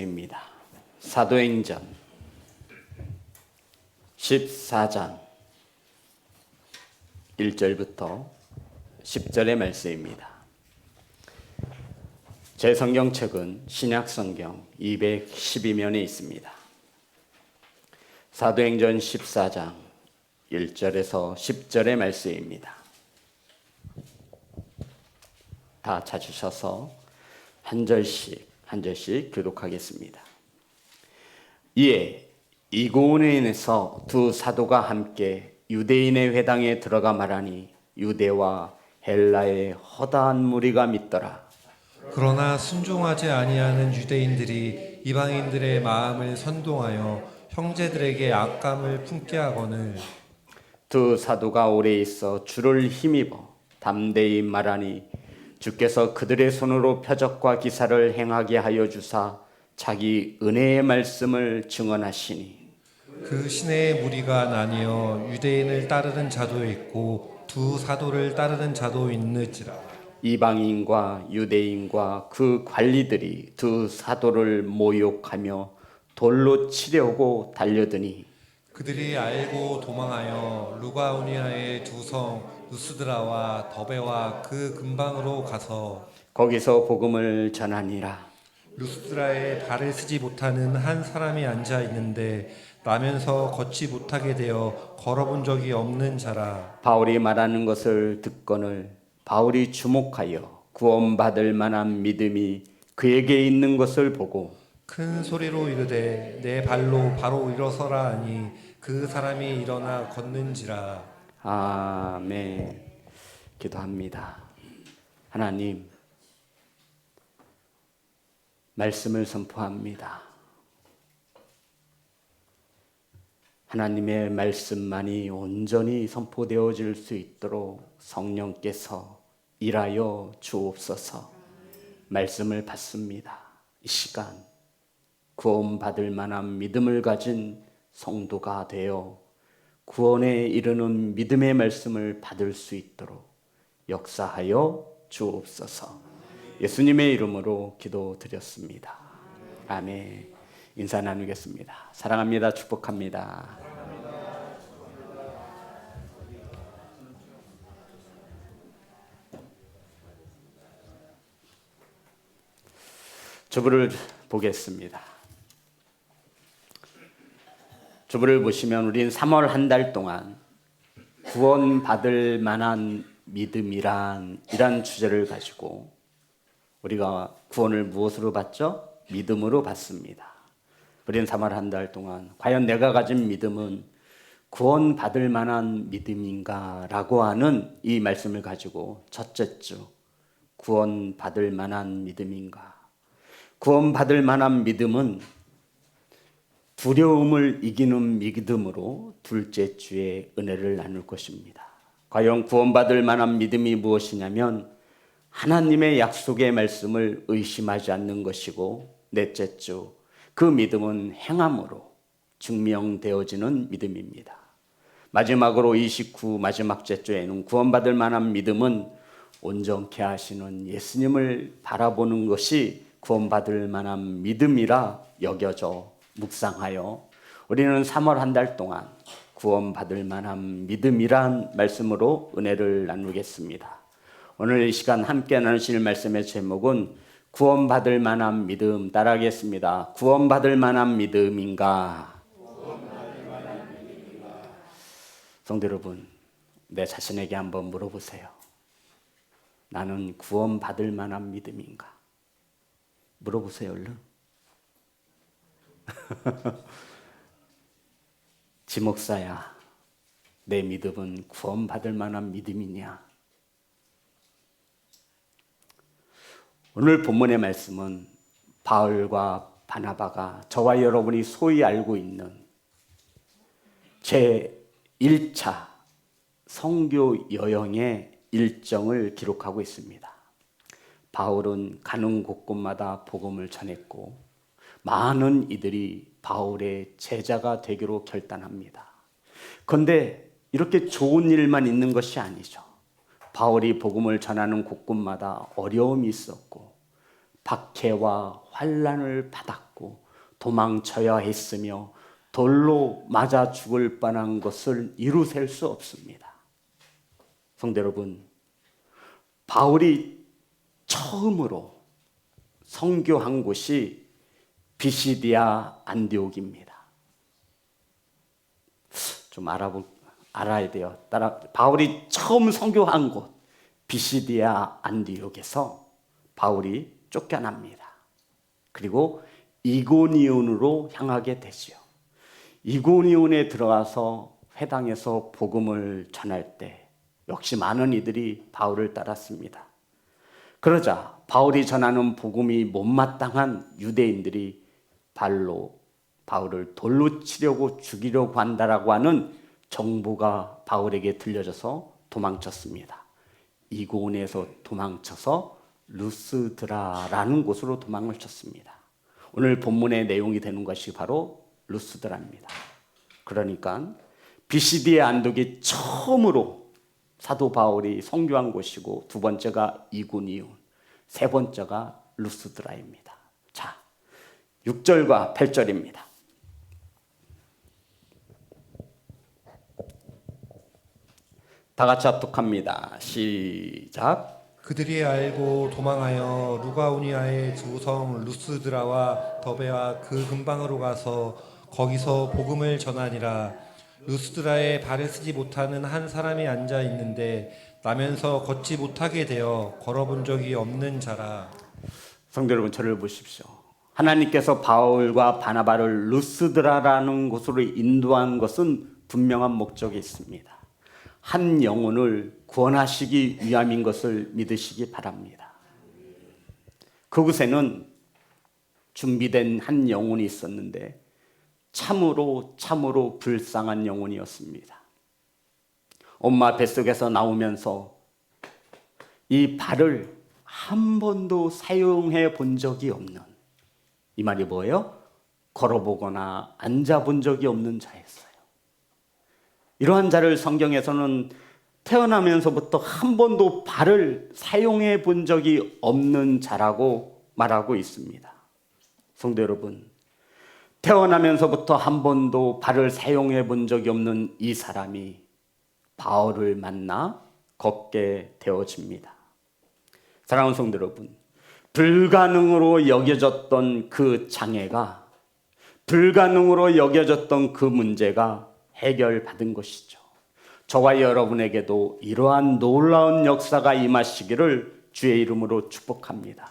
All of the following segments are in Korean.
입니다. 사도행전 14장 1절부터 10절의 말씀입니다. 제 성경책은 신약성경 212면에 있습니다. 사도행전 14장 1절에서 10절의 말씀입니다. 다 찾으셔서 한 절씩 교독하겠습니다. 이에 이고니온에서 두 사도가 함께 유대인의 회당에 들어가 말하니 유대와 헬라의 허다한 무리가 믿더라. 그러나 순종하지 아니하는 유대인들이 이방인들의 마음을 선동하여 형제들에게 악감을 품게 하거늘 두 사도가 오래 있어 주를 힘입어 담대히 말하니 주께서 그들의 손으로 표적과 기사를 행하게 하여 주사 자기 은혜의 말씀을 증언하시니 그 시내의 무리가 나뉘어 유대인을 따르는 자도 있고 두 사도를 따르는 자도 있는지라. 이방인과 유대인과 그 관리들이 두 사도를 모욕하며 돌로 치려고 달려드니 그들이 알고 도망하여 루가오니아의 두 성 루스드라와 더베와 그 근방으로 가서 거기서 복음을 전하니라. 루스드라에 발을 쓰지 못하는 한 사람이 앉아 있는데 나면서 걷지 못하게 되어 걸어본 적이 없는 자라. 바울이 말하는 것을 듣거늘 바울이 주목하여 구원받을 만한 믿음이 그에게 있는 것을 보고 큰 소리로 이르되 내 발로 바로 일어서라 하니 그 사람이 일어나 걷는지라. 아멘. 기도합니다. 하나님, 말씀을 선포합니다. 하나님의 말씀만이 온전히 선포되어질 수 있도록 성령께서 일하여 주옵소서. 말씀을 받습니다. 이 시간 구원받을 만한 믿음을 가진 성도가 되어 구원에 이르는 믿음의 말씀을 받을 수 있도록 역사하여 주옵소서. 예수님의 이름으로 기도드렸습니다. 아멘. 인사 나누겠습니다. 사랑합니다. 축복합니다. 주부를 보겠습니다. 주부를 보시면 우리는 3월 한 달 동안 구원받을 만한 믿음이란 이란 주제를 가지고 우리가 구원을 무엇으로 받죠? 믿음으로 받습니다. 우리는 3월 한 달 동안 과연 내가 가진 믿음은 구원받을 만한 믿음인가? 라고 하는 이 말씀을 가지고 첫째 주 구원받을 만한 믿음인가? 구원받을 만한 믿음은 두려움을 이기는 믿음으로 둘째 주에 은혜를 나눌 것입니다. 과연 구원받을 만한 믿음이 무엇이냐면 하나님의 약속의 말씀을 의심하지 않는 것이고 넷째 주 그 믿음은 행함으로 증명되어지는 믿음입니다. 마지막으로 29 마지막 주에는 구원받을 만한 믿음은 온전케 하시는 예수님을 바라보는 것이 구원받을 만한 믿음이라 여겨져 묵상하여 우리는 3월 한 달 동안 구원받을 만한 믿음이란 말씀으로 은혜를 나누겠습니다. 오늘 이 시간 함께 나누실 말씀의 제목은 구원받을 만한 믿음, 따라하겠습니다. 구원받을 만한 믿음인가? 성도 여러분, 내 자신에게 한번 물어보세요. 나는 구원받을 만한 믿음인가? 물어보세요, 얼른. 지목사야, 내 믿음은 구원받을 만한 믿음이냐? 오늘 본문의 말씀은 바울과 바나바가 저와 여러분이 소위 알고 있는 제1차 선교 여행의 일정을 기록하고 있습니다. 바울은 가는 곳곳마다 복음을 전했고 많은 이들이 바울의 제자가 되기로 결단합니다. 그런데 이렇게 좋은 일만 있는 것이 아니죠. 바울이 복음을 전하는 곳곳마다 어려움이 있었고 박해와 환난을 받았고 도망쳐야 했으며 돌로 맞아 죽을 뻔한 것을 이루셀 수 없습니다. 성도 여러분, 바울이 처음으로 선교한 곳이 비시디아 안디옥입니다. 좀 알아야 돼요. 바울이 처음 선교한 곳 비시디아 안디옥에서 바울이 쫓겨납니다. 그리고 이고니온으로 향하게 되지요. 이고니온에 들어가서 회당에서 복음을 전할 때 역시 많은 이들이 바울을 따랐습니다. 그러자 바울이 전하는 복음이 못마땅한 유대인들이 바울을 돌로 치려고 죽이려고 한다라고 하는 정보가 바울에게 들려져서 도망쳤습니다. 이고온에서 도망쳐서 루스드라라는 곳으로 도망을 쳤습니다. 오늘 본문의 내용이 되는 것이 바로 루스드라입니다. 그러니까 비시디의 안독이 처음으로 사도 바울이 선교한 곳이고 두 번째가 이고니온, 세 번째가 루스드라입니다. 자, 6절과 8절입니다. 다 같이 합독합니다. 시작. 그들이 알고 도망하여 루가오니아의 두 성 루스드라와 더베와 그 근방으로 가서 거기서 복음을 전하니라. 루스드라에 발을 쓰지 못하는 한 사람이 앉아 있는데 나면서 걷지 못하게 되어 걸어본 적이 없는 자라. 성도 여러분, 저를 보십시오. 하나님께서 바울과 바나바를 루스드라라는 곳으로 인도한 것은 분명한 목적이 있습니다. 한 영혼을 구원하시기 위함인 것을 믿으시기 바랍니다. 그곳에는 준비된 한 영혼이 있었는데 참으로 불쌍한 영혼이었습니다. 엄마 뱃속에서 나오면서 이 발을 한 번도 사용해 본 적이 없는, 이 말이 뭐예요? 걸어보거나 앉아본 적이 없는 자였어요. 이러한 자를 성경에서는 태어나면서부터 한 번도 발을 사용해 본 적이 없는 자라고 말하고 있습니다. 성도 여러분, 태어나면서부터 한 번도 발을 사용해 본 적이 없는 이 사람이 바울을 만나 걷게 되어집니다. 사랑하는 성도 여러분, 불가능으로 여겨졌던 그 장애가, 불가능으로 여겨졌던 그 문제가 해결받은 것이죠. 저와 여러분에게도 이러한 놀라운 역사가 임하시기를 주의 이름으로 축복합니다.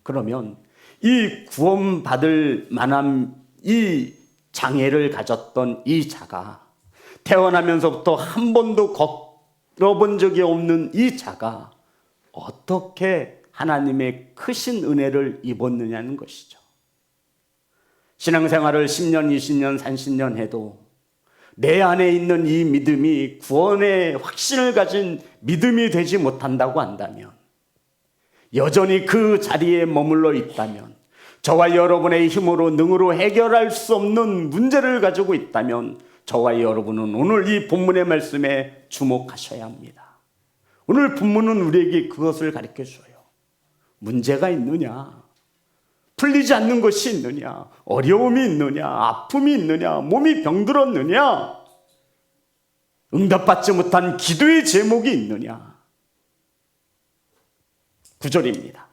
그러면 이 구원받을 만한 이 장애를 가졌던 이 자가, 태어나면서부터 한 번도 걸어본 적이 없는 이 자가 어떻게 하나님의 크신 은혜를 입었느냐는 것이죠. 신앙생활을 10년, 20년, 30년 해도 내 안에 있는 이 믿음이 구원의 확신을 가진 믿음이 되지 못한다고 한다면, 여전히 그 자리에 머물러 있다면, 저와 여러분의 힘으로 능으로 해결할 수 없는 문제를 가지고 있다면 저와 여러분은 오늘 이 본문의 말씀에 주목하셔야 합니다. 오늘 본문은 우리에게 그것을 가르쳐줘요. 문제가 있느냐? 풀리지 않는 것이 있느냐? 어려움이 있느냐? 아픔이 있느냐? 몸이 병들었느냐? 응답받지 못한 기도의 제목이 있느냐? 9절입니다.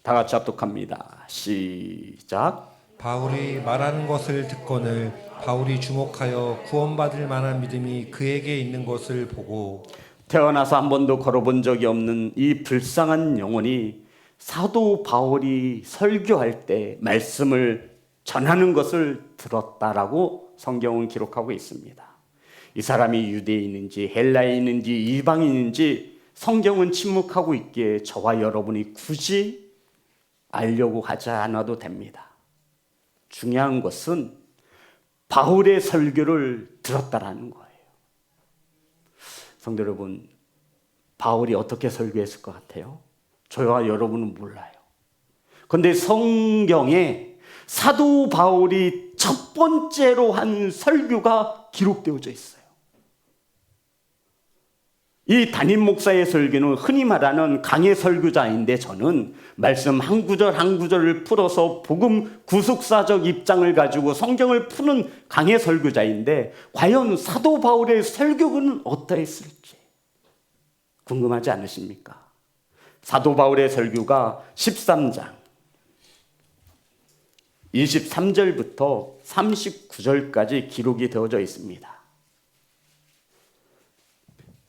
다 같이 합독합니다. 시작. 바울이 말하는 것을 듣거늘 바울이 주목하여 구원받을 만한 믿음이 그에게 있는 것을 보고, 태어나서 한 번도 걸어본 적이 없는 이 불쌍한 영혼이 사도 바울이 설교할 때 말씀을 전하는 것을 들었다라고 성경은 기록하고 있습니다. 이 사람이 유대인인지 헬라인인지 이방인인지 성경은 침묵하고 있기에 저와 여러분이 굳이 알려고 하지 않아도 됩니다. 중요한 것은 바울의 설교를 들었다라는 거예요. 성도 여러분, 바울이 어떻게 설교했을 것 같아요? 저와 여러분은 몰라요. 그런데 성경에 사도 바울이 첫 번째로 한 설교가 기록되어져 있어요. 이 담임 목사의 설교는 흔히 말하는 강해 설교자인데 저는 말씀 한 구절 한 구절을 풀어서 복음 구속사적 입장을 가지고 성경을 푸는 강해 설교자인데 과연 사도 바울의 설교는 어떠했을지 궁금하지 않으십니까? 사도 바울의 설교가 13장 23절부터 39절까지 기록이 되어져 있습니다.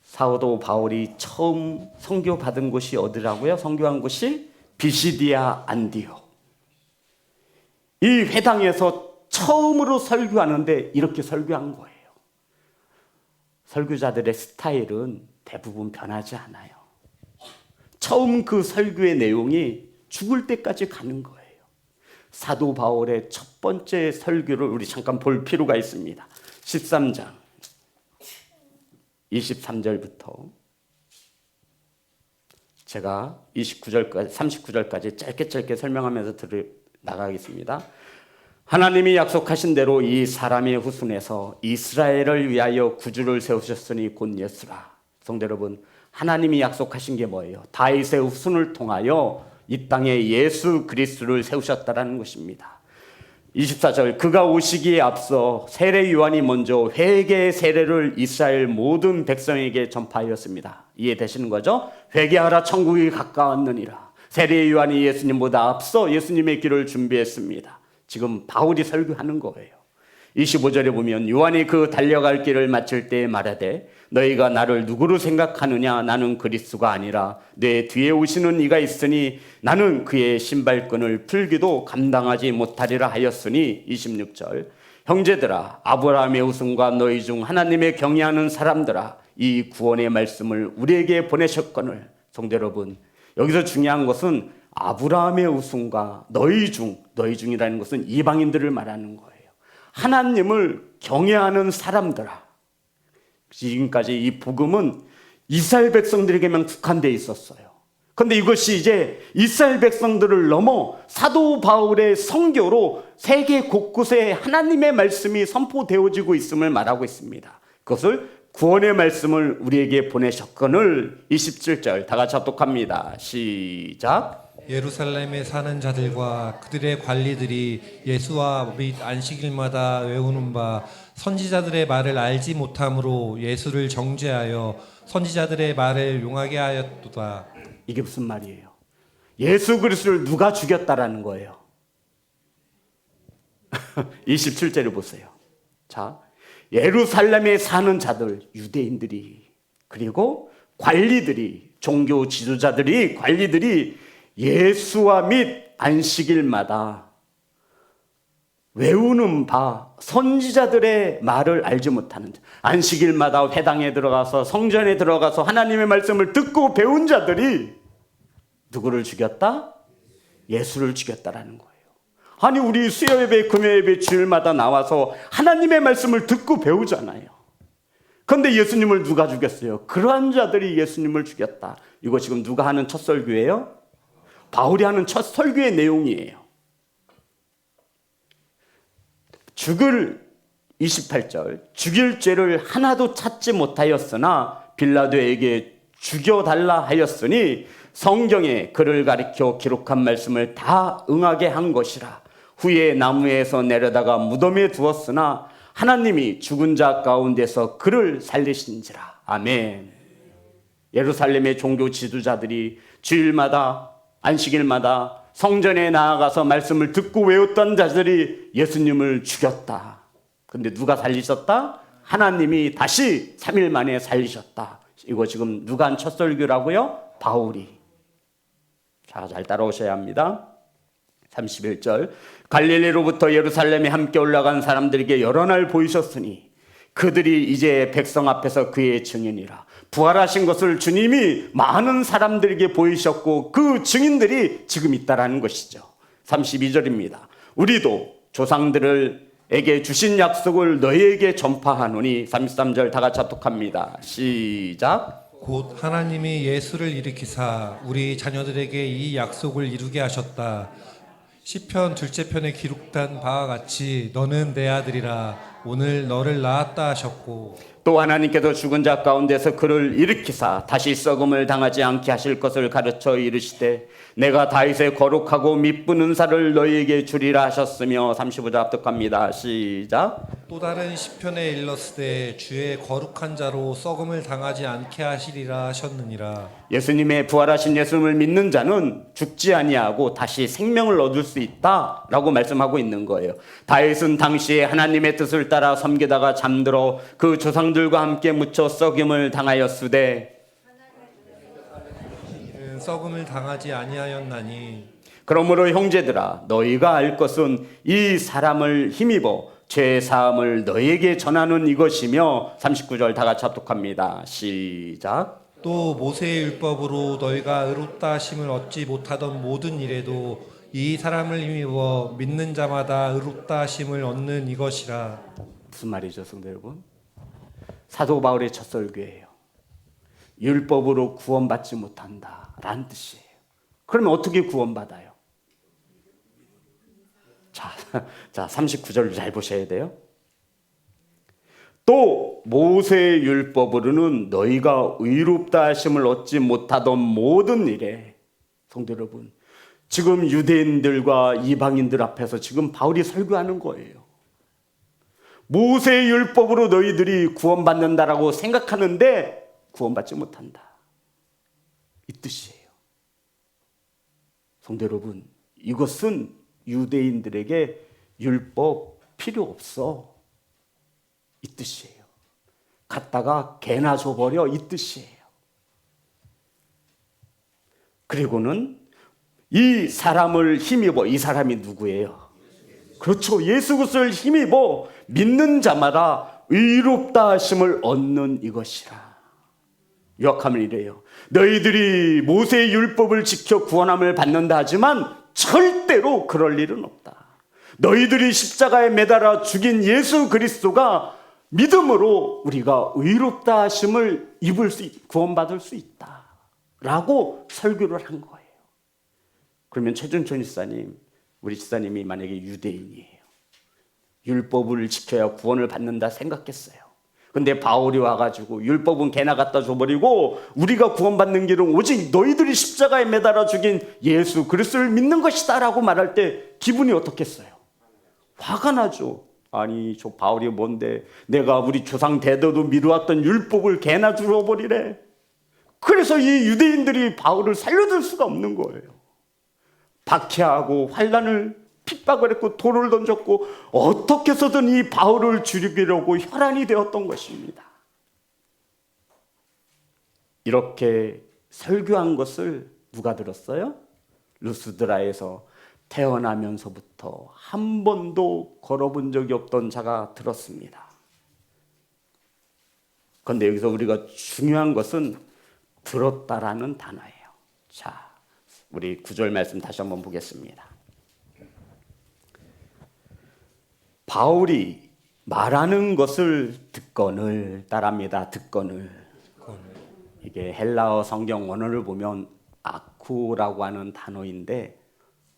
사도 바울이 처음 선교받은 곳이 어디라고요? 선교한 곳이 비시디아 안디옥. 이 회당에서 처음으로 설교하는데 이렇게 설교한 거예요. 설교자들의 스타일은 대부분 변하지 않아요. 처음 그 설교의 내용이 죽을 때까지 가는 거예요. 사도 바울의 첫 번째 설교를 우리 잠깐 볼 필요가 있습니다. 13장 23절부터 제가 29절까지 39절까지 짧게 설명하면서 나가겠습니다. 하나님이 약속하신 대로 이 사람의 후손에서 이스라엘을 위하여 구주를 세우셨으니 곧 예수라. 성도 여러분, 하나님이 약속하신 게 뭐예요? 다윗의 후손을 통하여 이 땅에 예수 그리스도를 세우셨다라는 것입니다. 24절 그가 오시기에 앞서 세례 요한이 먼저 회개의 세례를 이스라엘 모든 백성에게 전파하였습니다. 이해되시는 거죠? 회개하라 천국이 가까웠느니라. 세례 요한이 예수님보다 앞서 예수님의 길을 준비했습니다. 지금 바울이 설교하는 거예요. 25절에 보면 요한이 그 달려갈 길을 마칠 때 말하되 너희가 나를 누구로 생각하느냐? 나는 그리스도가 아니라 내 뒤에 오시는 이가 있으니 나는 그의 신발끈을 풀기도 감당하지 못하리라 하였으니 26절 형제들아 아브라함의 후손과 너희 중 하나님의 경외하는 사람들아 이 구원의 말씀을 우리에게 보내셨거늘. 성도 여러분, 여기서 중요한 것은 아브라함의 후손과 너희 중이라는 것은 이방인들을 말하는 거예요. 하나님을 경외하는 사람들아. 지금까지 이 복음은 이스라엘 백성들에게만 국한되어 있었어요. 그런데 이것이 이제 이스라엘 백성들을 넘어 사도 바울의 선교로 세계 곳곳에 하나님의 말씀이 선포되어지고 있음을 말하고 있습니다. 그것을 구원의 말씀을 우리에게 보내셨거늘. 27절 다 같이 합독합니다. 시작. 예루살렘에 사는 자들과 그들의 관리들이 예수와 및 안식일마다 외우는 바 선지자들의 말을 알지 못함으로 예수를 정죄하여 선지자들의 말을 용하게 하였도다. 이게 무슨 말이에요? 예수 그리스도를 누가 죽였다라는 거예요? 27절을 보세요. 자, 예루살렘에 사는 자들, 유대인들이, 그리고 관리들이, 종교 지도자들이, 관리들이 예수와 및 안식일마다 외우는 바 선지자들의 말을 알지 못하는 자, 안식일마다 회당에 들어가서 성전에 들어가서 하나님의 말씀을 듣고 배운 자들이 누구를 죽였다? 예수를 죽였다라는 거예요. 아니 우리 수요예배, 금요예배, 주일마다 나와서 하나님의 말씀을 듣고 배우잖아요. 그런데 예수님을 누가 죽였어요? 그러한 자들이 예수님을 죽였다. 이거 지금 누가 하는 첫 설교예요? 바울이 하는 첫 설교의 내용이에요. 28절 죽일 죄를 하나도 찾지 못하였으나 빌라도에게 죽여달라 하였으니 성경에 그를 가리켜 기록한 말씀을 다 응하게 한 것이라. 후에 나무에서 내려다가 무덤에 두었으나 하나님이 죽은 자 가운데서 그를 살리신지라. 아멘. 예루살렘의 종교 지도자들이 주일마다 안식일마다 성전에 나아가서 말씀을 듣고 외웠던 자들이 예수님을 죽였다. 근데 누가 살리셨다? 하나님이 다시 3일 만에 살리셨다. 이거 지금 누가 한 첫 설교라고요? 바울이. 자, 잘 따라오셔야 합니다. 31절 갈릴리로부터 예루살렘에 함께 올라간 사람들에게 여러 날 보이셨으니 그들이 이제 백성 앞에서 그의 증인이라. 부활하신 것을 주님이 많은 사람들에게 보이셨고 그 증인들이 지금 있다라는 것이죠. 32절입니다. 우리도 조상들에게 주신 약속을 너희에게 전파하노니. 33절 다 같이 합독합니다. 시작. 곧 하나님이 예수를 일으키사 우리 자녀들에게 이 약속을 이루게 하셨다. 시편 둘째 편에 기록된 바와 같이 너는 내 아들이라 오늘 너를 낳았다 하셨고. 또 하나님께서 죽은 자 가운데서 그를 일으키사 다시 썩음을 당하지 않게 하실 것을 가르쳐 이르시되 내가 다윗의 거룩하고 미쁜 은사를 너희에게 주리라 하셨으며 35절 합독합니다. 시작. 또 다른 시편에 일렀으되 주의 거룩한 자로 썩음을 당하지 않게 하시리라 하셨느니라. 예수님의 부활하신 예수님을 믿는 자는 죽지 아니하고 다시 생명을 얻을 수 있다라고 말씀하고 있는 거예요. 다윗은 당시에 하나님의 뜻을 따라 섬기다가 잠들어 그 조상들과 함께 묻혀 썩임을 당하였으되 이는 썩음을 당하지 아니하였나니 그러므로 형제들아 너희가 알 것은 이 사람을 힘입어 죄 사함을 너희에게 전하는 이것이며 39절 다 같이 합독합니다. 시작. 또 모세의 율법으로 너희가 의롭다 하심을 얻지 못하던 모든 일에도 이 사람을 힘입어 믿는 자마다 의롭다 하심을 얻는 이것이라. 무슨 말이죠, 성도 여러분? 사도 바울의 첫 설교예요. 율법으로 구원받지 못한다라는 뜻이에요. 그러면 어떻게 구원받아요? 자, 39절을 잘 보셔야 돼요. 또 모세의 율법으로는 너희가 의롭다 하심을 얻지 못하던 모든 일에, 성도 여러분, 지금 유대인들과 이방인들 앞에서 지금 바울이 설교하는 거예요. 모세의 율법으로 너희들이 구원받는다라고 생각하는데 구원받지 못한다. 이 뜻이에요. 성도 여러분, 이것은 유대인들에게 율법 필요 없어. 이 뜻이에요. 갖다가 개나 줘버려. 이 뜻이에요. 그리고는 이 사람을 힘입어. 이 사람이 누구예요? 그렇죠. 예수 그리스도를 힘입어 믿는 자마다 의롭다 하심을 얻는 이것이라. 요약하면 이래요. 너희들이 모세의 율법을 지켜 구원함을 받는다 하지만 절대로 그럴 일은 없다. 너희들이 십자가에 매달아 죽인 예수 그리스도가 믿음으로 우리가 의롭다 하심을 구원받을 수 있다 라고 설교를 한 거예요. 그러면 최준천 집사님, 우리 집사님이 만약에 유대인이에요. 율법을 지켜야 구원을 받는다 생각했어요. 근데 바울이 와가지고 율법은 개나 갖다 줘버리고 우리가 구원받는 길은 오직 너희들이 십자가에 매달아 죽인 예수 그리스도를 믿는 것이다 라고 말할 때 기분이 어떻겠어요? 화가 나죠. 아니 저 바울이 뭔데 내가 우리 조상 대대도 미루었던 율법을 개나 줄어버리래. 그래서 이 유대인들이 바울을 살려줄 수가 없는 거예요. 박해하고 환난을 핍박을 했고 돌을 던졌고 어떻게 해서든 이 바울을 죽이려고 혈안이 되었던 것입니다. 이렇게 설교한 것을 누가 들었어요? 루스드라에서 태어나면서부터 한 번도 걸어본 적이 없던 자가 들었습니다. 그런데 여기서 우리가 중요한 것은 들었다라는 단어예요. 자, 우리 9절 말씀 다시 한번 보겠습니다. 바울이 말하는 것을 듣거늘 따라합니다. 듣거늘. 이게 헬라어 성경 원어를 보면 아쿠라고 하는 단어인데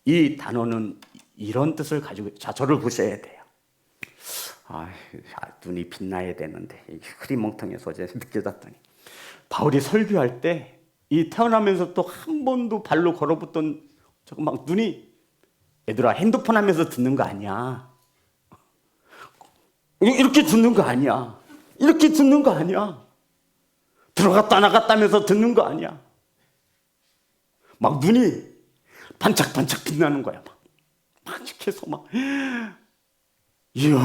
이 단어는 이런 뜻을 가지고 자 저를 보셔야 돼요. 눈이 빛나야 되는데 흐리멍텅해서 어제 늦게 잤더니 바울이 설교할 때 이 태어나면서 또 한 번도 발로 걸어붙던 저거 막 눈이 얘들아 핸드폰 하면서 듣는 거 아니야. 이렇게 듣는 거 아니야. 이렇게 듣는 거 아니야. 들어갔다 나갔다면서 듣는 거 아니야. 막 눈이 반짝반짝 빛나는 거야. 막 이렇게 해서 막 이야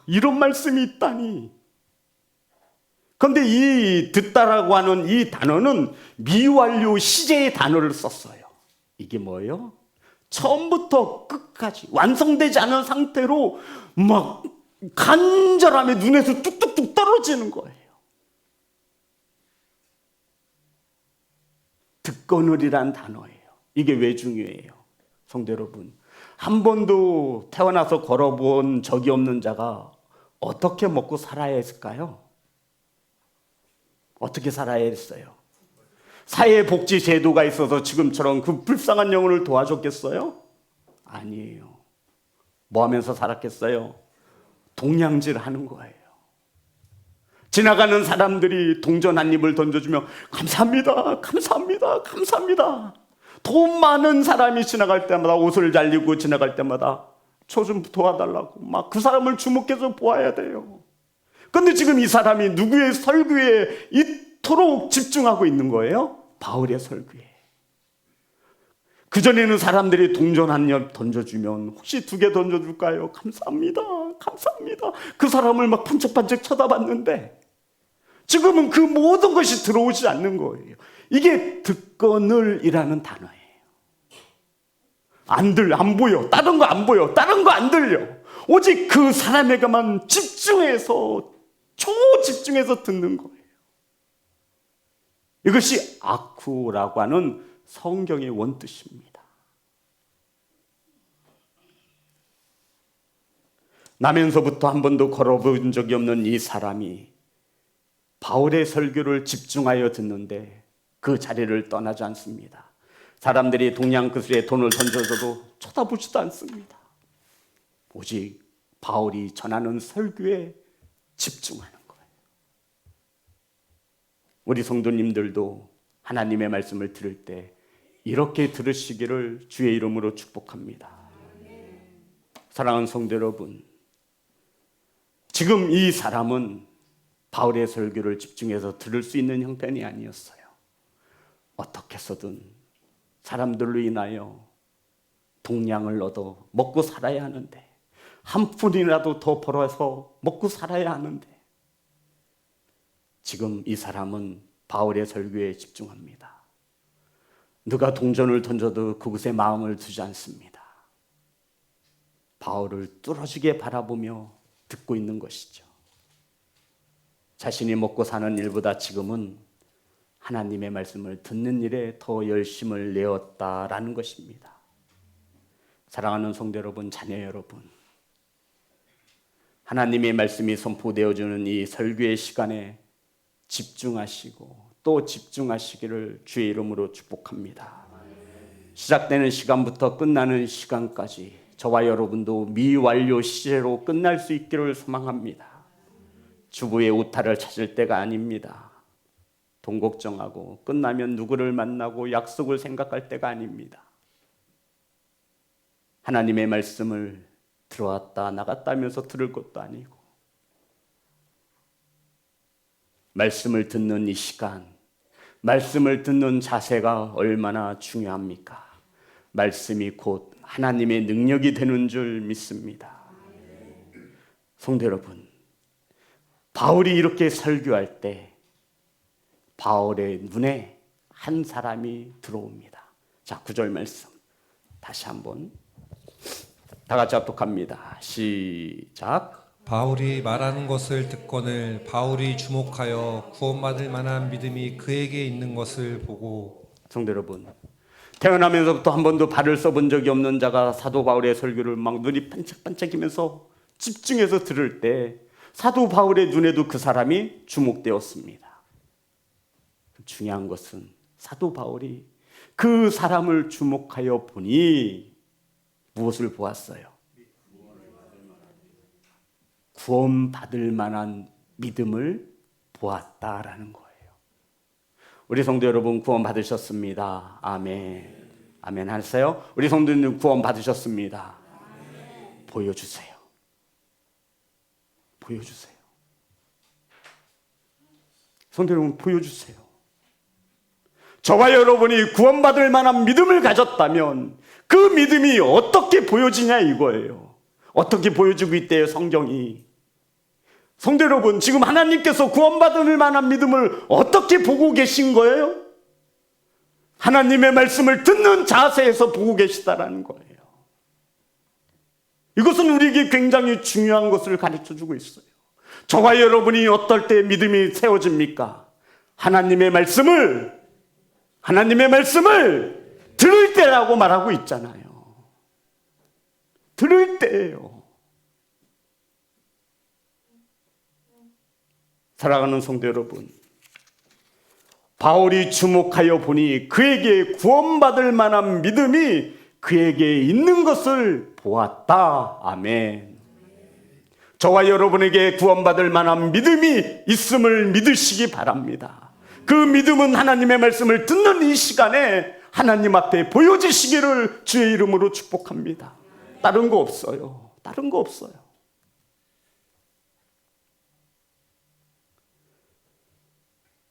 이런 말씀이 있다니. 그런데 이 듣다라고 하는 이 단어는 미완료 시제의 단어를 썼어요. 이게 뭐예요? 처음부터 끝까지 완성되지 않은 상태로 막 간절함에 눈에서 뚝뚝뚝 떨어지는 거예요. 듣거늘이란 단어예요. 이게 왜 중요해요? 성도 여러분, 한 번도 태어나서 걸어본 적이 없는 자가 어떻게 먹고 살아야 했을까요? 어떻게 살아야 했어요? 사회복지 제도가 있어서 지금처럼 그 불쌍한 영혼을 도와줬겠어요? 아니에요. 뭐 하면서 살았겠어요? 동냥질 하는 거예요. 지나가는 사람들이 동전 한 입을 던져주면 감사합니다, 감사합니다, 감사합니다. 돈 많은 사람이 지나갈 때마다, 옷을 잘 입고 지나갈 때마다 저 좀 도와달라고 막 그 사람을 주목해서 보아야 돼요. 그런데 지금 이 사람이 누구의 설교에 이토록 집중하고 있는 거예요? 바울의 설교에. 그전에는 사람들이 동전 한 입 던져주면 혹시 2개 던져줄까요? 감사합니다, 감사합니다. 그 사람을 막 반짝반짝 쳐다봤는데 지금은 그 모든 것이 들어오지 않는 거예요. 이게 듣거늘이라는 단어예요. 안 보여. 다른 거 안 보여. 다른 거 안 들려. 오직 그 사람에게만 집중해서, 초집중해서 듣는 거예요. 이것이 아쿠라고 하는 성경의 원뜻입니다. 나면서부터 한 번도 걸어본 적이 없는 이 사람이 바울의 설교를 집중하여 듣는데 그 자리를 떠나지 않습니다. 사람들이 동양그술에 돈을 던져줘도 쳐다보지도 않습니다. 오직 바울이 전하는 설교에 집중하는 거예요. 우리 성도님들도 하나님의 말씀을 들을 때 이렇게 들으시기를 주의 이름으로 축복합니다. 사랑하는 성도 여러분, 지금 이 사람은 바울의 설교를 집중해서 들을 수 있는 형편이 아니었어요. 어떻게 해서든 사람들로 인하여 동량을 얻어 먹고 살아야 하는데, 한 푼이라도 더 벌어서 먹고 살아야 하는데, 지금 이 사람은 바울의 설교에 집중합니다. 누가 동전을 던져도 그곳에 마음을 두지 않습니다. 바울을 뚫어지게 바라보며 듣고 있는 것이죠. 자신이 먹고 사는 일보다 지금은 하나님의 말씀을 듣는 일에 더 열심을 내었다라는 것입니다. 사랑하는 성도 여러분, 자녀 여러분, 하나님의 말씀이 선포되어주는 이 설교의 시간에 집중하시고 또 집중하시기를 주의 이름으로 축복합니다. 시작되는 시간부터 끝나는 시간까지 저와 여러분도 미완료 시제로 끝날 수 있기를 소망합니다. 주부의 오타를 찾을 때가 아닙니다. 돈 걱정하고 끝나면 누구를 만나고 약속을 생각할 때가 아닙니다. 하나님의 말씀을 들어왔다 나갔다 하면서 들을 것도 아니고, 말씀을 듣는 이 시간, 말씀을 듣는 자세가 얼마나 중요합니까? 말씀이 곧 하나님의 능력이 되는 줄 믿습니다. 성도 여러분, 바울이 이렇게 설교할 때 바울의 눈에 한 사람이 들어옵니다. 자, 9절 말씀 다시 한번 다 같이 합독합니다. 시작. 바울이 말하는 것을 듣거늘 바울이 주목하여 구원받을 만한 믿음이 그에게 있는 것을 보고. 성도 여러분, 태어나면서부터 한 번도 발을 써본 적이 없는 자가 사도 바울의 설교를 막 눈이 반짝반짝이면서 집중해서 들을 때 사도 바울의 눈에도 그 사람이 주목되었습니다. 중요한 것은 사도 바울이 그 사람을 주목하여 보니 무엇을 보았어요? 구원받을 만한 믿음을 보았다라는 거예요. 우리 성도 여러분, 구원 받으셨습니다. 아멘. 아멘 하세요. 우리 성도님 구원 받으셨습니다. 아멘. 보여주세요. 보여주세요. 성도 여러분, 보여주세요. 저와 여러분이 구원받을 만한 믿음을 가졌다면 그 믿음이 어떻게 보여지냐 이거예요. 어떻게 보여지고 있대요, 성경이. 성도 여러분, 지금 하나님께서 구원받을 만한 믿음을 어떻게 보고 계신 거예요? 하나님의 말씀을 듣는 자세에서 보고 계시다라는 거예요. 이것은 우리에게 굉장히 중요한 것을 가르쳐주고 있어요. 저와 여러분이 어떨 때 믿음이 세워집니까? 하나님의 말씀을 들을 때라고 말하고 있잖아요. 들을 때예요. 사랑하는 성도 여러분, 바울이 주목하여 보니 그에게 구원받을 만한 믿음이 그에게 있는 것을 보았다. 아멘. 저와 여러분에게 구원받을 만한 믿음이 있음을 믿으시기 바랍니다. 그 믿음은 하나님의 말씀을 듣는 이 시간에 하나님 앞에 보여지시기를 주의 이름으로 축복합니다. 다른 거 없어요. 다른 거 없어요.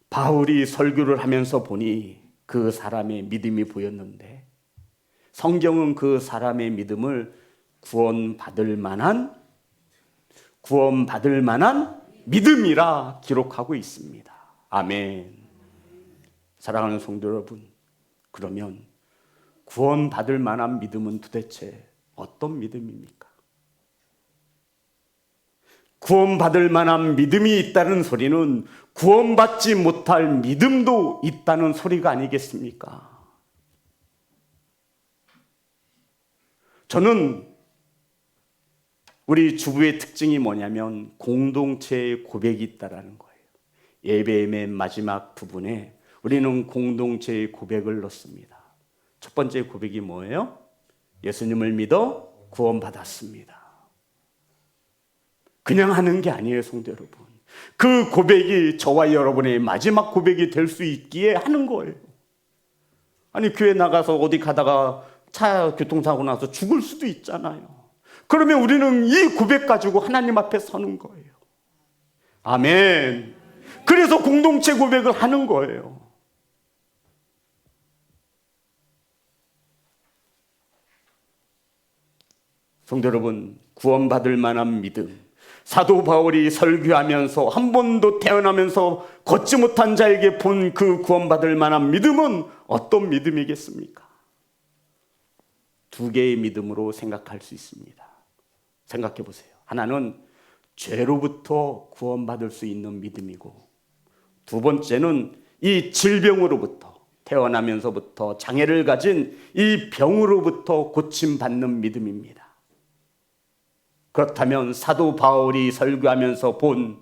바울이 설교를 하면서 보니 그 사람의 믿음이 보였는데, 성경은 그 사람의 믿음을 구원받을 만한 믿음이라 기록하고 있습니다. 아멘. 사랑하는 성도 여러분, 그러면 구원받을 만한 믿음은 도대체 어떤 믿음입니까? 구원받을 만한 믿음이 있다는 소리는 구원받지 못할 믿음도 있다는 소리가 아니겠습니까? 저는 우리 주부의 특징이 뭐냐면 공동체의 고백이 있다는 거예요. 예배의 맨 마지막 부분에 우리는 공동체의 고백을 넣습니다. 첫 번째 고백이 뭐예요? 예수님을 믿어 구원받았습니다. 그냥 하는 게 아니에요, 성도 여러분. 그 고백이 저와 여러분의 마지막 고백이 될 수 있기에 하는 거예요. 아니, 교회 나가서 어디 가다가 차 교통사고 나서 죽을 수도 있잖아요. 그러면 우리는 이 고백 가지고 하나님 앞에 서는 거예요. 아멘. 그래서 공동체 고백을 하는 거예요. 성도 여러분, 구원받을 만한 믿음, 사도 바울이 설교하면서 한 번도 태어나면서 걷지 못한 자에게 본 그 구원받을 만한 믿음은 어떤 믿음이겠습니까? 두 개의 믿음으로 생각할 수 있습니다. 생각해 보세요. 하나는 죄로부터 구원받을 수 있는 믿음이고, 두 번째는 이 질병으로부터, 태어나면서부터 장애를 가진 이 병으로부터 고침받는 믿음입니다. 그렇다면 사도 바울이 설교하면서 본,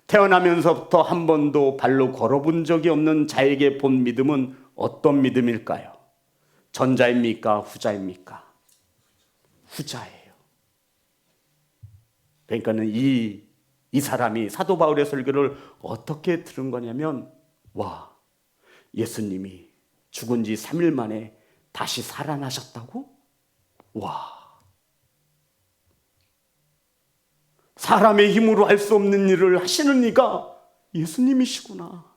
태어나면서부터 한 번도 발로 걸어본 적이 없는 자에게 본 믿음은 어떤 믿음일까요? 전자입니까? 후자입니까? 후자예요. 그러니까는 이 사람이 사도 바울의 설교를 어떻게 들은 거냐면, 와, 예수님이 죽은 지 3일 만에 다시 살아나셨다고? 와, 사람의 힘으로 할 수 없는 일을 하시는 이가 예수님이시구나.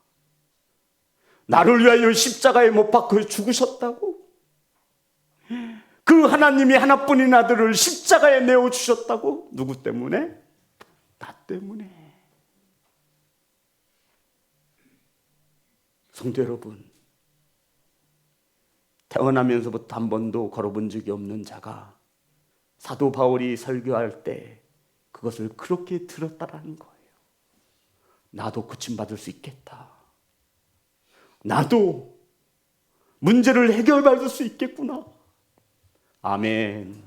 나를 위하여 십자가에 못 박혀 죽으셨다고? 그 하나님이 하나뿐인 아들을 십자가에 내어주셨다고? 누구 때문에? 나 때문에. 성도 여러분, 태어나면서부터 한 번도 걸어본 적이 없는 자가 사도 바울이 설교할 때 그것을 그렇게 들었다라는 거예요. 나도 고침받을 수 있겠다. 나도 문제를 해결받을 수 있겠구나. 아멘.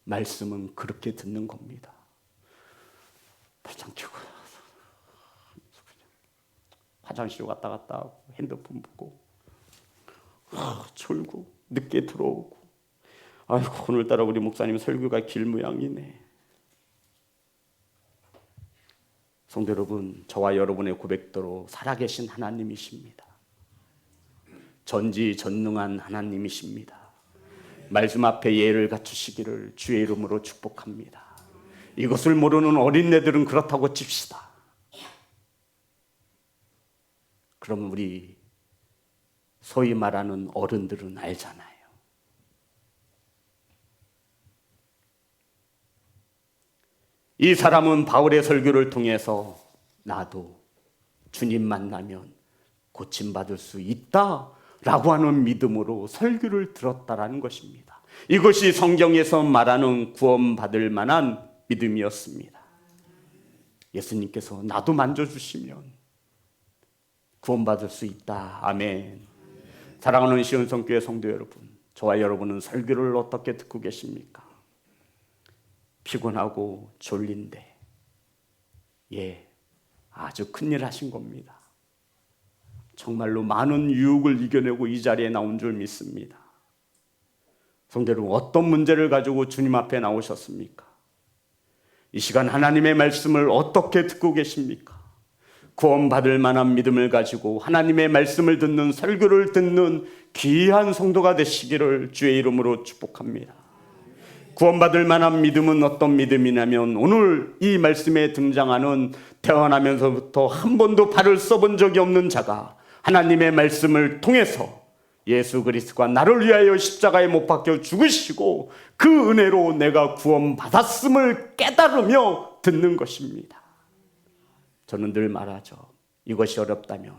말씀은 그렇게 듣는 겁니다. 발장 켜고 화장실 왔다 갔다 하고 핸드폰 보고 졸고 늦게 들어오고, 아이고 오늘따라 우리 목사님 설교가 길 모양이네. 성도 여러분, 저와 여러분의 고백대로 살아계신 하나님이십니다. 전지전능한 하나님이십니다. 말씀 앞에 예를 갖추시기를 주의 이름으로 축복합니다. 이것을 모르는 어린애들은 그렇다고 칩시다. 그럼 우리 소위 말하는 어른들은 알잖아요. 이 사람은 바울의 설교를 통해서 나도 주님 만나면 고침받을 수 있다라고 하는 믿음으로 설교를 들었다라는 것입니다. 이것이 성경에서 말하는 구원받을 만한 믿음이었습니다. 예수님께서 나도 만져주시면 구원받을 수 있다. 아멘. 사랑하는 시온성교회 성도 여러분, 저와 여러분은 설교를 어떻게 듣고 계십니까? 피곤하고 졸린데, 아주 큰일 하신 겁니다. 정말로 많은 유혹을 이겨내고 이 자리에 나온 줄 믿습니다. 성도 여러분, 어떤 문제를 가지고 주님 앞에 나오셨습니까? 이 시간 하나님의 말씀을 어떻게 듣고 계십니까? 구원받을 만한 믿음을 가지고 하나님의 말씀을 듣는, 설교를 듣는 귀한 성도가 되시기를 주의 이름으로 축복합니다. 구원받을 만한 믿음은 어떤 믿음이냐면, 오늘 이 말씀에 등장하는 태어나면서부터 한 번도 발을 써본 적이 없는 자가 하나님의 말씀을 통해서 예수 그리스도가 나를 위하여 십자가에 못 박혀 죽으시고 그 은혜로 내가 구원받았음을 깨달으며 듣는 것입니다. 저는 늘 말하죠. 이것이 어렵다면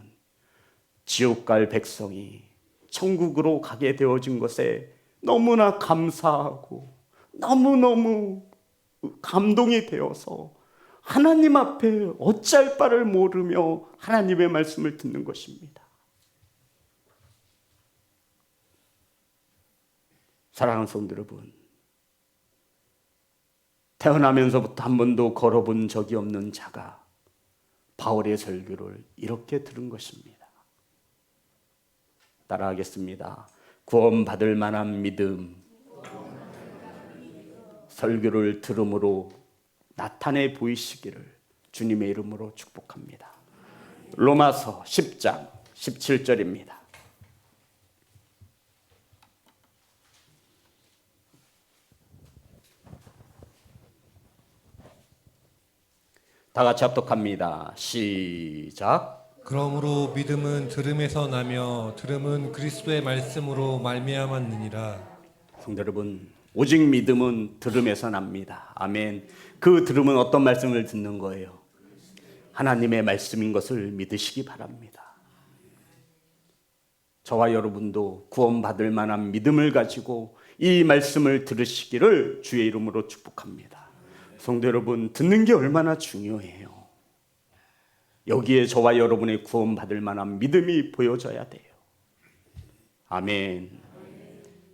지옥 갈 백성이 천국으로 가게 되어진 것에 너무나 감사하고 너무너무 감동이 되어서 하나님 앞에 어찌할 바를 모르며 하나님의 말씀을 듣는 것입니다. 사랑하는 성도 여러분, 태어나면서부터 한 번도 걸어본 적이 없는 자가 바울의 설교를 이렇게 들은 것입니다. 따라하겠습니다. 구원받을 만한 믿음, 설교를 들음으로 나타내 보이시기를 주님의 이름으로 축복합니다. 로마서 10장 17절입니다. 다 같이 합독합니다. 시작. 그러므로 믿음은 들음에서 나며 들음은 그리스도의 말씀으로 말미암았느니라. 성도 여러분, 오직 믿음은 들음에서 납니다. 아멘. 그 들음은 어떤 말씀을 듣는 거예요? 하나님의 말씀인 것을 믿으시기 바랍니다. 저와 여러분도 구원받을 만한 믿음을 가지고 이 말씀을 들으시기를 주의 이름으로 축복합니다. 성도 여러분, 듣는 게 얼마나 중요해요. 여기에 저와 여러분의 구원받을 만한 믿음이 보여져야 돼요. 아멘.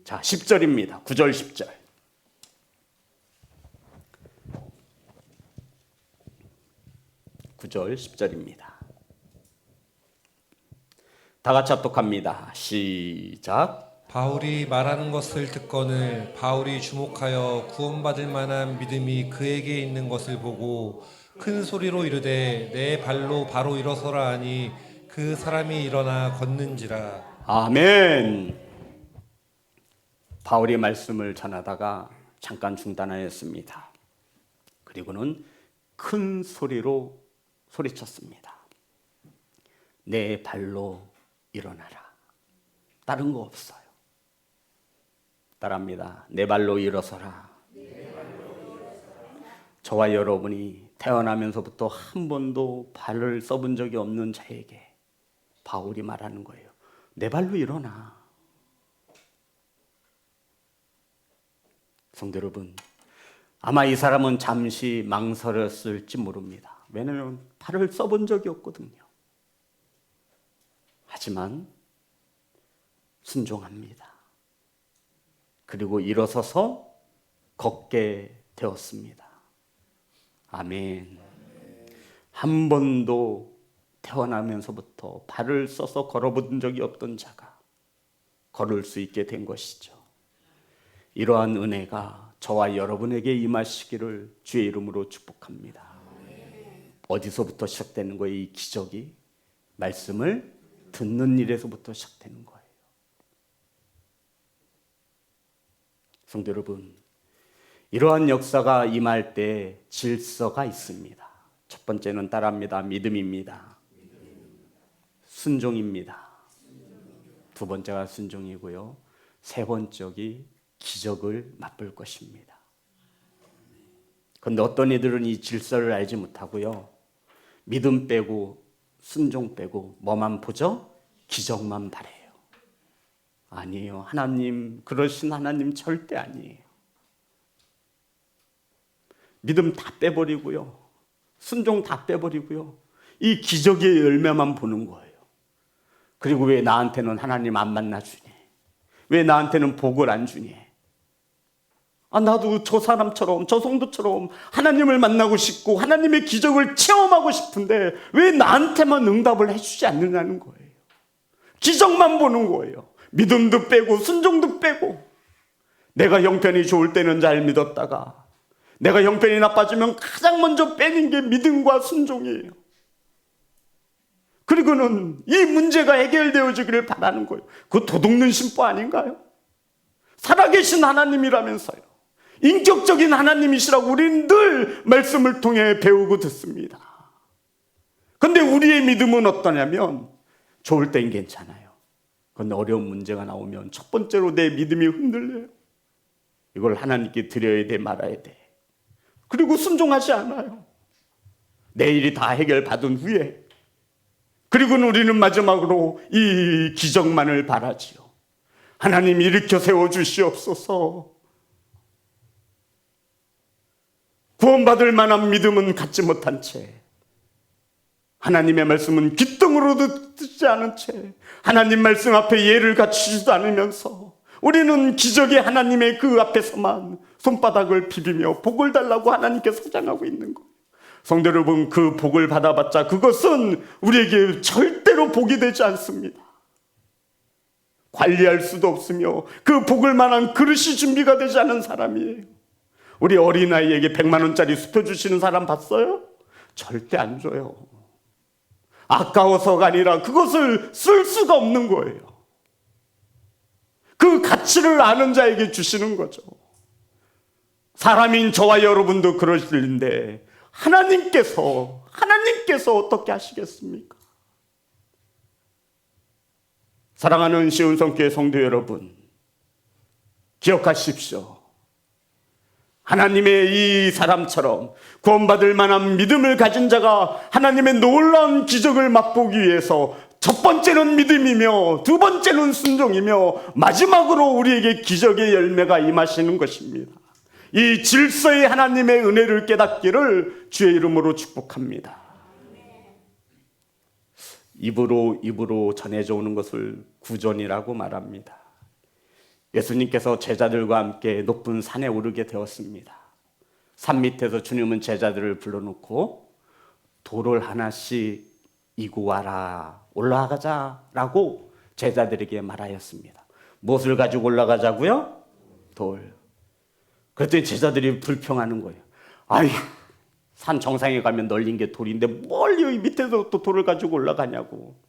자, 10절입니다. 9절 10절. 9절 10절입니다. 다 같이 합독합니다. 시작. 바울이 말하는 것을 듣거늘 바울이 주목하여 구원받을 만한 믿음이 그에게 있는 것을 보고 큰 소리로 이르되 내 발로 바로 일어서라 하니 그 사람이 일어나 걷는지라. 아멘. 바울이 말씀을 전하다가 잠깐 중단하였습니다. 그리고는 큰 소리로 소리쳤습니다. 내 발로 일어나라. 다른 거 없어요. 따라합니다. 내 발로 일어서라. 저와 여러분이 태어나면서부터 한 번도 발을 써본 적이 없는 자에게 바울이 말하는 거예요. 내 발로 일어나. 성도 여러분, 아마 이 사람은 잠시 망설였을지 모릅니다. 왜냐하면 발을 써본 적이 없거든요. 하지만 순종합니다. 그리고 일어서서 걷게 되었습니다. 아멘. 한 번도 태어나면서부터 발을 써서 걸어본 적이 없던 자가 걸을 수 있게 된 것이죠. 이러한 은혜가 저와 여러분에게 임하시기를 주의 이름으로 축복합니다. 어디서부터 시작되는 거예요? 이 기적이 말씀을 듣는 일에서부터 시작되는 거예요. 성도 여러분, 이러한 역사가 임할 때 질서가 있습니다. 첫 번째는 따라합니다. 믿음입니다. 순종입니다. 두 번째가 순종이고요. 세 번째가 기적을 맛볼 것입니다. 그런데 어떤 이들은 이 질서를 알지 못하고요. 믿음 빼고 순종 빼고 뭐만 보죠? 기적만 바래요. 아니에요. 하나님, 그러신 하나님 절대 아니에요. 믿음 다 빼버리고요. 순종 다 빼버리고요. 이 기적의 열매만 보는 거예요. 그리고 왜 나한테는 하나님 안 만나주니? 왜 나한테는 복을 안 주니? 나도 저 사람처럼, 저 성도처럼 하나님을 만나고 싶고 하나님의 기적을 체험하고 싶은데 왜 나한테만 응답을 해주지 않느냐는 거예요. 기적만 보는 거예요. 믿음도 빼고 순종도 빼고, 내가 형편이 좋을 때는 잘 믿었다가 내가 형편이 나빠지면 가장 먼저 빼는 게 믿음과 순종이에요. 그리고는 이 문제가 해결되어지기를 바라는 거예요. 그 도둑는 심보 아닌가요? 살아계신 하나님이라면서요. 인격적인 하나님이시라고 우리는 늘 말씀을 통해 배우고 듣습니다. 근데 우리의 믿음은 어떠냐면 좋을 땐 괜찮아요. 그런데 어려운 문제가 나오면 첫 번째로 내 믿음이 흔들려요. 이걸 하나님께 드려야 돼 말아야 돼. 그리고 순종하지 않아요. 내일이 다 해결받은 후에. 그리고는 우리는 마지막으로 이 기적만을 바라지요. 하나님 일으켜 세워주시옵소서. 구원받을 만한 믿음은 갖지 못한 채, 하나님의 말씀은 귓등으로도 듣지 않은 채, 하나님 말씀 앞에 예를 갖추지도 않으면서 우리는 기적의 하나님의 그 앞에서만 손바닥을 비비며 복을 달라고 하나님께 소장하고 있는 거예요. 성도 여러분, 그 복을 받아봤자 그것은 우리에게 절대로 복이 되지 않습니다. 관리할 수도 없으며 그 복을 만한 그릇이 준비가 되지 않은 사람이에요. 우리 어린아이에게 100만 원짜리 수표 주시는 사람 봤어요? 절대 안 줘요. 아까워서가 아니라 그것을 쓸 수가 없는 거예요. 그 가치를 아는 자에게 주시는 거죠. 사람인 저와 여러분도 그러시는데 하나님께서 어떻게 하시겠습니까? 사랑하는 시온성교회 성도 여러분, 기억하십시오. 하나님의 이 사람처럼 구원받을 만한 믿음을 가진 자가 하나님의 놀라운 기적을 맛보기 위해서 첫 번째는 믿음이며 두 번째는 순종이며 마지막으로 우리에게 기적의 열매가 임하시는 것입니다. 이 질서의 하나님의 은혜를 깨닫기를 주의 이름으로 축복합니다. 입으로 전해져 오는 것을 구전이라고 말합니다. 예수님께서 제자들과 함께 높은 산에 오르게 되었습니다. 산 밑에서 주님은 제자들을 불러놓고 돌을 하나씩 이고 와라, 올라가자라고 제자들에게 말하였습니다. 무엇을 가지고 올라가자고요? 돌. 그랬더니 제자들이 불평하는 거예요. 아이, 산 정상에 가면 널린 게 돌인데 뭘 여기 밑에서 또 돌을 가지고 올라가냐고.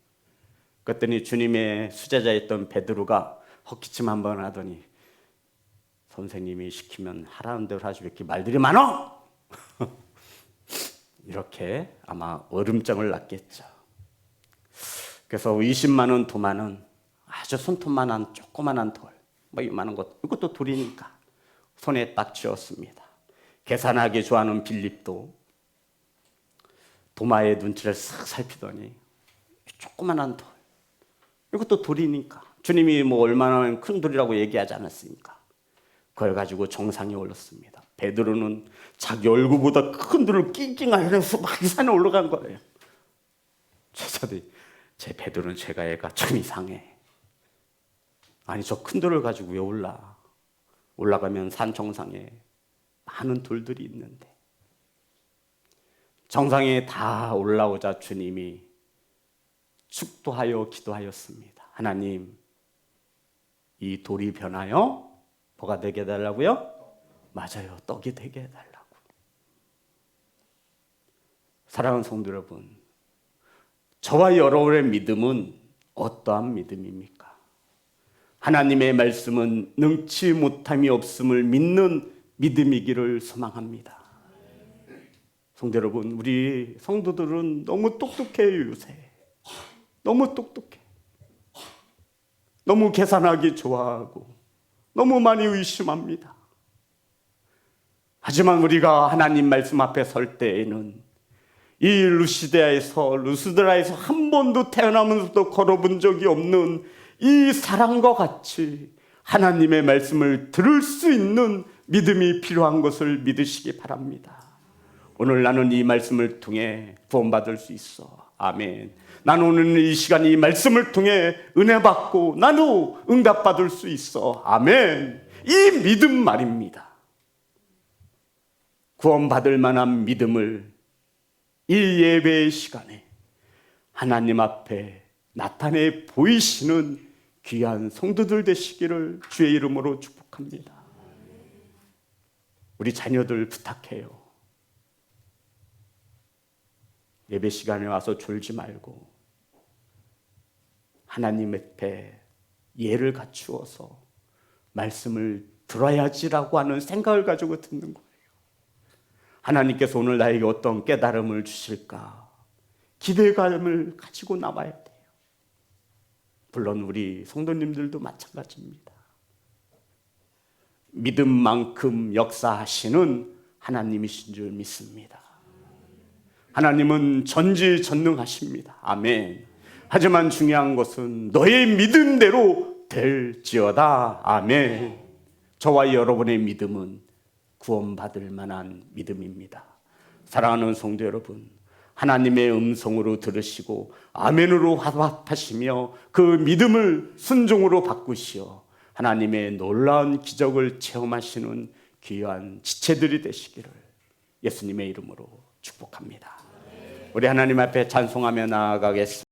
그랬더니 주님의 수제자였던 베드로가 헛기침 한번 하더니 선생님이 시키면 하라는 대로 하지 왜 이렇게 말들이 많어? 이렇게 아마 얼음장을 놨겠죠. 그래서 20만 원, 도마는 아주 손톱만한 조그만한 돌, 뭐 이만한 것, 이것도 돌이니까 손에 딱 쥐었습니다. 계산하기 좋아하는 빌립도 도마의 눈치를 싹 살피더니 조그만한 돌, 이것도 돌이니까 주님이 뭐 얼마나 큰 돌이라고 얘기하지 않았습니까? 그걸 가지고 정상에 올랐습니다. 베드로는 자기 얼굴보다 큰 돌을 낑낑하면서 막 이 산에 올라간 거예요. 제자들이, 제 베드로는 제가 애가 참 이상해. 아니 저 큰 돌을 가지고 왜 올라가면 산 정상에 많은 돌들이 있는데. 정상에 다 올라오자 주님이 축도하여 기도하였습니다. 하나님, 이 돌이 변하여 뭐가 되게 해달라고요? 맞아요, 떡이 되게 해달라고. 사랑하는 성도 여러분, 저와 여러분의 믿음은 어떠한 믿음입니까? 하나님의 말씀은 능치 못함이 없음을 믿는 믿음이기를 소망합니다. 성도 여러분, 우리 성도들은 너무 똑똑해요. 요새 너무 똑똑해. 너무 계산하기 좋아하고 너무 많이 의심합니다. 하지만 우리가 하나님 말씀 앞에 설 때에는 이 루스드라에서 한 번도 태어나면서도 걸어본 적이 없는 이 사람과 같이 하나님의 말씀을 들을 수 있는 믿음이 필요한 것을 믿으시기 바랍니다. 오늘 나는 이 말씀을 통해 구원받을 수 있어. 아멘. 나는 오늘 이 시간 이 말씀을 통해 은혜 받고 나도 응답받을 수 있어. 아멘. 이 믿음 말입니다. 구원받을 만한 믿음을 이 예배의 시간에 하나님 앞에 나타내 보이시는 귀한 성도들 되시기를 주의 이름으로 축복합니다. 우리 자녀들 부탁해요. 예배 시간에 와서 졸지 말고 하나님 앞에 예를 갖추어서 말씀을 들어야지라고 하는 생각을 가지고 듣는 거예요. 하나님께서 오늘 나에게 어떤 깨달음을 주실까 기대감을 가지고 나와야 돼요. 물론 우리 성도님들도 마찬가지입니다. 믿음만큼 역사하시는 하나님이신 줄 믿습니다. 하나님은 전지전능하십니다. 아멘. 하지만 중요한 것은 너의 믿음대로 될지어다. 아멘. 저와 여러분의 믿음은 구원받을 만한 믿음입니다. 사랑하는 성도 여러분, 하나님의 음성으로 들으시고 아멘으로 화답하시며 그 믿음을 순종으로 바꾸시어 하나님의 놀라운 기적을 체험하시는 귀한 지체들이 되시기를 예수님의 이름으로 축복합니다. 우리 하나님 앞에 찬송하며 나아가겠습니다.